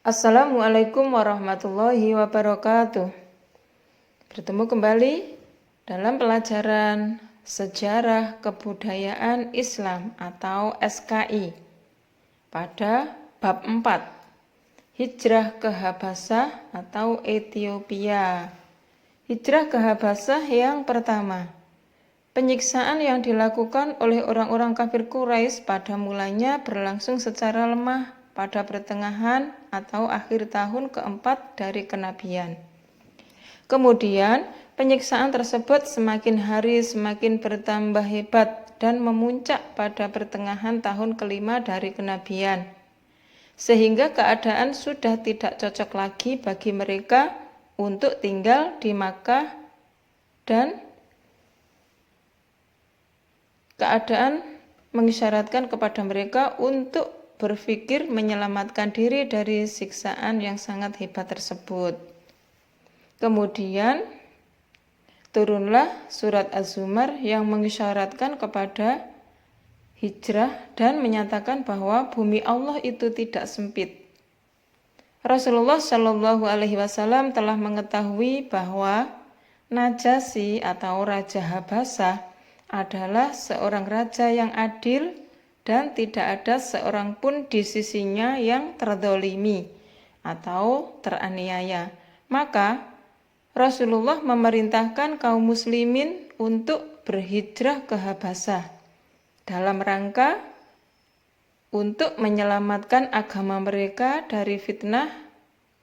Assalamualaikum warahmatullahi wabarakatuh. Bertemu kembali dalam pelajaran Sejarah Kebudayaan Islam atau SKI pada bab 4, Hijrah ke Habasah atau Ethiopia. Hijrah ke Habasah yang pertama. Penyiksaan yang dilakukan oleh orang-orang kafir Quraisy pada mulanya berlangsung secara lemah pada pertengahan atau akhir tahun keempat dari kenabian. Kemudian, penyiksaan tersebut semakin hari semakin bertambah hebat dan memuncak pada pertengahan tahun kelima dari kenabian. Sehingga keadaan sudah tidak cocok lagi bagi mereka untuk tinggal di Makkah dan keadaan mengisyaratkan kepada mereka untuk berpikir menyelamatkan diri dari siksaan yang sangat hebat tersebut. Kemudian turunlah surat Az-Zumar yang mengisyaratkan kepada hijrah dan menyatakan bahwa bumi Allah itu tidak sempit. Rasulullah Shallallahu Alaihi Wasallam telah mengetahui bahwa Najasyi atau Raja Habasah adalah seorang raja yang adil dan tidak ada seorang pun di sisinya yang terzalimi atau teraniaya. Maka Rasulullah memerintahkan kaum muslimin untuk berhijrah ke Habasah dalam rangka untuk menyelamatkan agama mereka dari fitnah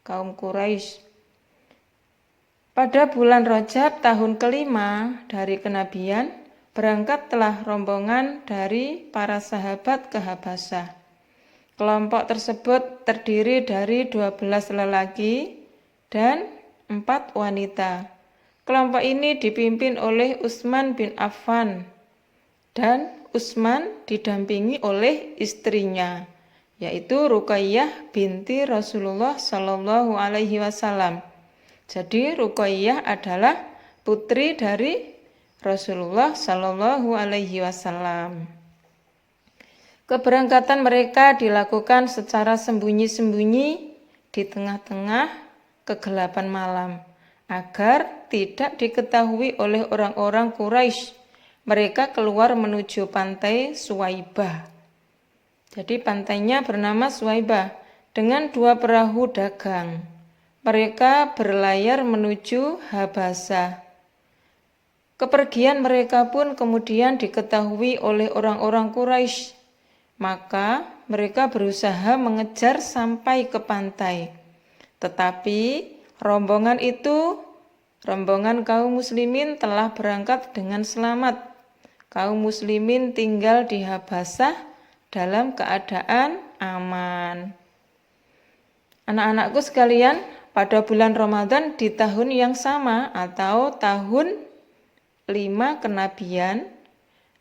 kaum Quraisy. Pada bulan Rajab tahun kelima dari kenabian, berangkatlah rombongan dari para sahabat ke Habasah. Kelompok tersebut terdiri dari 12 lelaki dan 4 wanita. Kelompok ini dipimpin oleh Utsman bin Affan dan Utsman didampingi oleh istrinya, yaitu Ruqayyah binti Rasulullah Shallallahu Alaihi Wasallam. Jadi Ruqayyah adalah putri dari Rasulullah Shallallahu Alaihi Wasallam. Keberangkatan mereka dilakukan secara sembunyi-sembunyi di tengah-tengah kegelapan malam agar tidak diketahui oleh orang-orang Quraisy. Mereka keluar menuju pantai Suwaibah. Jadi pantainya bernama Suwaibah dengan 2 perahu dagang. Mereka berlayar menuju Habasah. Kepergian mereka pun kemudian diketahui oleh orang-orang Quraisy. Maka mereka berusaha mengejar sampai ke pantai. Tetapi rombongan kaum muslimin telah berangkat dengan selamat. Kaum muslimin tinggal di Habasah dalam keadaan aman. Anak-anakku sekalian, pada bulan Ramadan di tahun yang sama atau tahun 5 kenabian,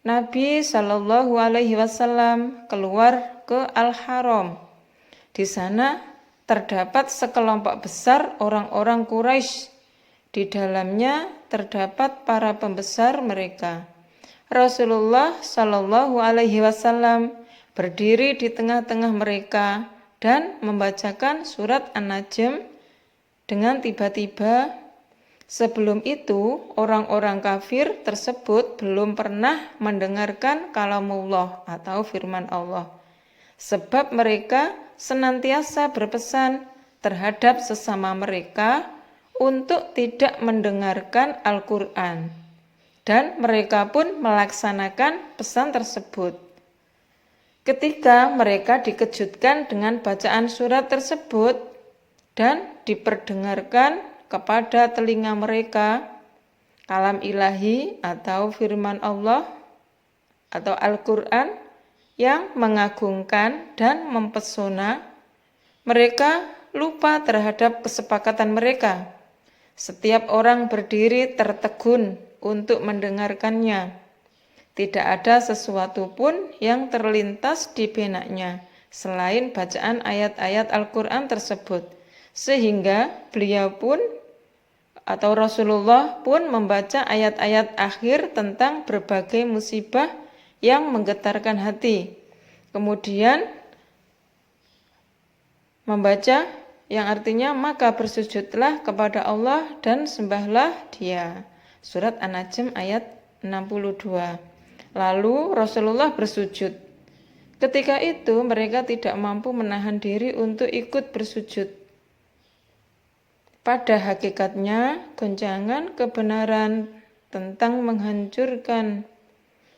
Nabi Shallallahu Alaihi Wasallam keluar ke Al-Haram. Di sana terdapat sekelompok besar orang-orang Quraisy. Di dalamnya terdapat para pembesar mereka. Rasulullah Shallallahu Alaihi Wasallam berdiri di tengah-tengah mereka dan membacakan surat An-Najm dengan tiba-tiba. Sebelum itu, orang-orang kafir tersebut belum pernah mendengarkan kalamullah atau firman Allah. Sebab mereka senantiasa berpesan terhadap sesama mereka untuk tidak mendengarkan Al-Quran. Dan mereka pun melaksanakan pesan tersebut. Ketika mereka dikejutkan dengan bacaan surat tersebut dan diperdengarkan kepada telinga mereka kalam ilahi atau firman Allah atau Al-Quran yang mengagumkan dan mempesona, mereka lupa terhadap kesepakatan mereka. Setiap orang berdiri tertegun untuk mendengarkannya. Tidak ada sesuatu pun yang terlintas di benaknya selain bacaan ayat-ayat Al-Quran tersebut. Sehingga beliau pun atau Rasulullah pun membaca ayat-ayat akhir tentang berbagai musibah yang menggetarkan hati. Kemudian membaca yang artinya maka bersujudlah kepada Allah dan sembahlah Dia. Surat An-Najm ayat 62. Lalu Rasulullah bersujud. Ketika itu mereka tidak mampu menahan diri untuk ikut bersujud. Pada hakikatnya, goncangan kebenaran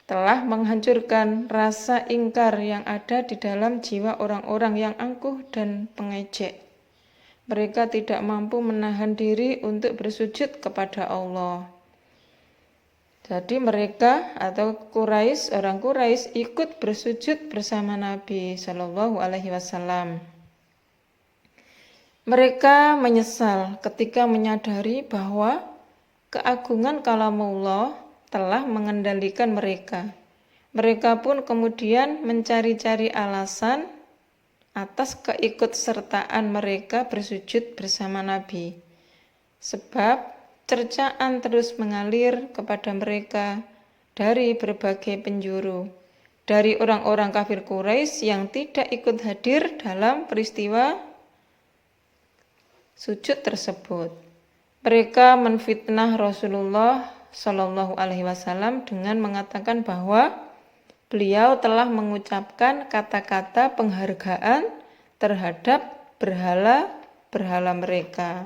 telah menghancurkan rasa ingkar yang ada di dalam jiwa orang-orang yang angkuh dan pengejek. Mereka tidak mampu menahan diri untuk bersujud kepada Allah. Jadi mereka atau Quraisy, orang Quraisy ikut bersujud bersama Nabi Shallallahu Alaihi Wasallam. Mereka menyesal ketika menyadari bahwa keagungan kalamullah telah mengendalikan mereka. Mereka pun kemudian mencari-cari alasan atas keikutsertaan mereka bersujud bersama Nabi. Sebab cercaan terus mengalir kepada mereka dari berbagai penjuru, dari orang-orang kafir Quraisy yang tidak ikut hadir dalam peristiwa sujud tersebut. Mereka menfitnah Rasulullah Shallallahu Alaihi Wasallam dengan mengatakan bahwa beliau telah mengucapkan kata-kata penghargaan terhadap berhala-berhala mereka.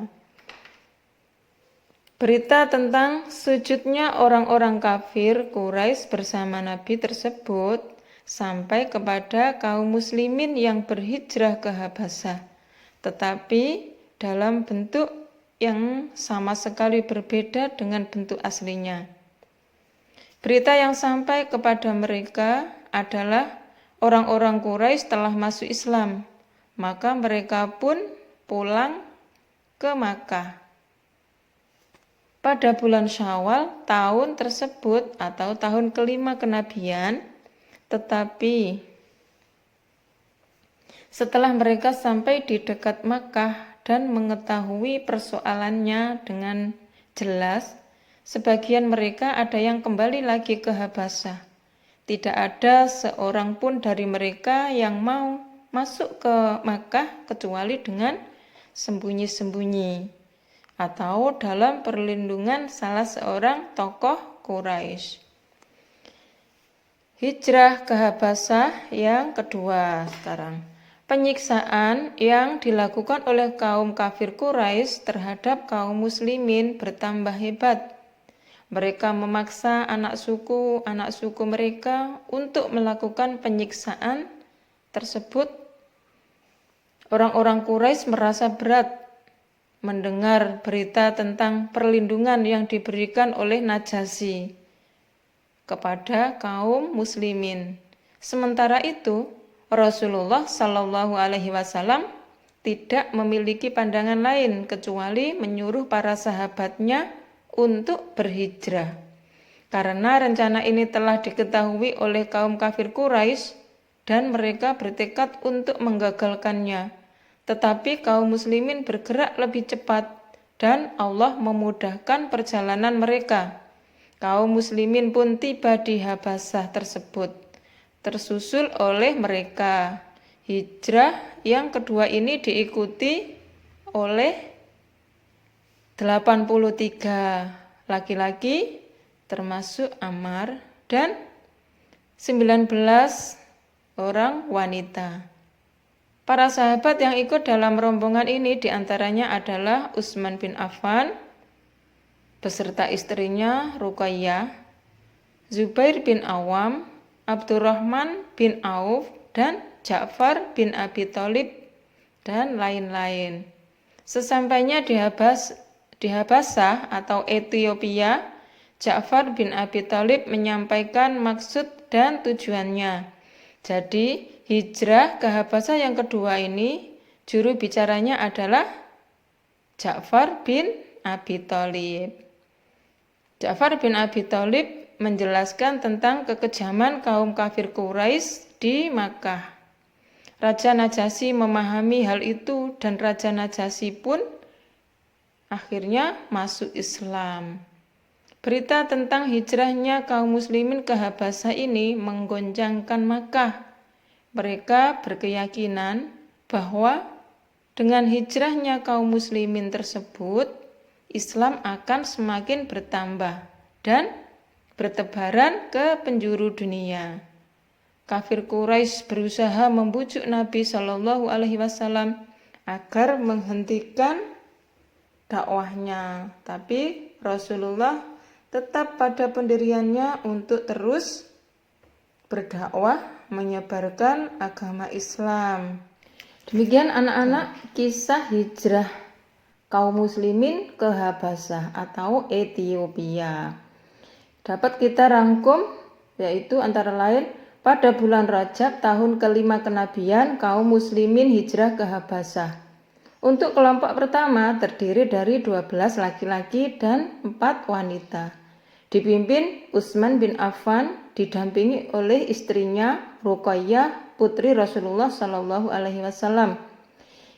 Berita tentang sujudnya orang-orang kafir Quraisy bersama Nabi tersebut sampai kepada kaum muslimin yang berhijrah ke Habasyah, tetapi dalam bentuk yang sama sekali berbeda dengan bentuk aslinya. Berita yang sampai kepada mereka adalah orang-orang Quraisy telah masuk Islam, maka mereka pun pulang ke Makkah. Pada bulan Syawal tahun tersebut atau tahun kelima kenabian, tetapi setelah mereka sampai di dekat Makkah dan mengetahui persoalannya dengan jelas, sebagian mereka ada yang kembali lagi ke Habasyah. Tidak ada seorang pun dari mereka yang mau masuk ke Makkah kecuali dengan sembunyi-sembunyi atau dalam perlindungan salah seorang tokoh Quraisy. Hijrah ke Habasyah yang kedua sekarang. Penyiksaan yang dilakukan oleh kaum kafir Quraisy terhadap kaum muslimin bertambah hebat. Mereka memaksa anak suku mereka untuk melakukan penyiksaan tersebut. Orang-orang Quraisy merasa berat mendengar berita tentang perlindungan yang diberikan oleh Najasyi kepada kaum muslimin. Sementara itu, Rasulullah Shallallahu Alaihi Wasallam tidak memiliki pandangan lain kecuali menyuruh para sahabatnya untuk berhijrah. Karena rencana ini telah diketahui oleh kaum kafir Quraisy dan mereka bertekad untuk menggagalkannya. Tetapi kaum muslimin bergerak lebih cepat dan Allah memudahkan perjalanan mereka. Kaum muslimin pun tiba di Habasyah tersebut, tersusul oleh mereka. Hijrah yang kedua ini diikuti oleh 83 laki-laki termasuk Ammar dan 19 orang wanita. Para sahabat yang ikut dalam rombongan ini diantaranya adalah Utsman bin Affan beserta istrinya Ruqayyah, Zubair bin Awam, Abdurrahman bin Auf, dan Ja'far bin Abi Thalib, dan lain-lain. Sesampainya di Habasyah atau Ethiopia, Ja'far bin Abi Thalib menyampaikan maksud dan tujuannya. Jadi, hijrah ke Habasyah yang kedua ini, juru bicaranya adalah Ja'far bin Abi Thalib. Ja'far bin Abi Thalib menjelaskan tentang kekejaman kaum kafir Quraisy di Makkah. Raja Najasyi memahami hal itu dan Raja Najasyi pun akhirnya masuk Islam. Berita tentang hijrahnya kaum muslimin ke Habasyah ini menggoncangkan Makkah. Mereka berkeyakinan bahwa Dengan hijrahnya kaum muslimin tersebut, Islam akan semakin bertambah dan bertebaran ke penjuru dunia. Kafir Quraisy berusaha membujuk Nabi Shallallahu Alaihi Wasallam agar menghentikan dakwahnya, tapi Rasulullah tetap pada pendiriannya untuk terus berdakwah menyebarkan agama Islam. Demikian anak-anak kisah hijrah kaum muslimin ke Habasyah atau Ethiopia. Dapat kita rangkum yaitu antara lain pada bulan Rajab tahun kelima kenabian kaum muslimin hijrah ke Habasyah. Untuk kelompok pertama terdiri dari 12 laki-laki dan 4 wanita. Dipimpin Utsman bin Affan didampingi oleh istrinya Ruqayyah putri Rasulullah Shallallahu Alaihi Wasallam.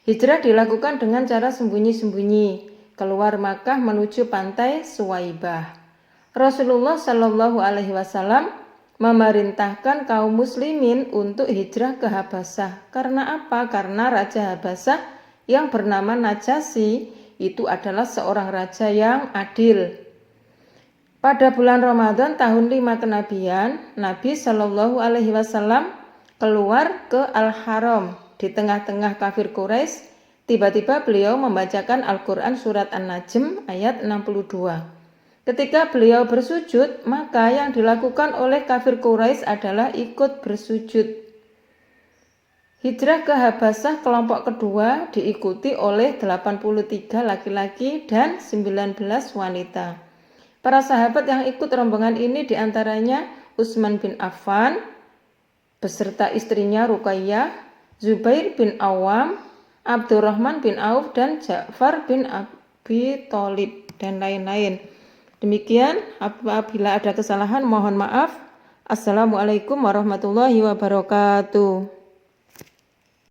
Hijrah dilakukan dengan cara sembunyi-sembunyi keluar Makkah menuju pantai Suwaibah. Rasulullah Shallallahu Alaihi Wasallam memerintahkan kaum muslimin untuk hijrah ke Habasyah. Karena apa? Karena Raja Habasyah yang bernama Najasyi itu adalah seorang raja yang adil. Pada bulan Ramadan tahun 5 kenabian, Nabi Shallallahu Alaihi Wasallam keluar ke Al-Haram. Di tengah-tengah kafir Quraisy, tiba-tiba beliau membacakan Al-Quran surat An-Najm ayat 62. Ketika beliau bersujud, maka yang dilakukan oleh kafir Quraisy adalah ikut bersujud. Hijrah ke Habasyah kelompok kedua diikuti oleh 83 laki-laki dan 19 wanita. Para sahabat yang ikut rombongan ini diantaranya Utsman bin Affan beserta istrinya Ruqayyah, Zubair bin Awam, Abdurrahman bin Auf, dan Ja'far bin Abi Thalib, dan lain-lain. Demikian, apabila ada kesalahan mohon maaf. Assalamualaikum warahmatullahi wabarakatuh.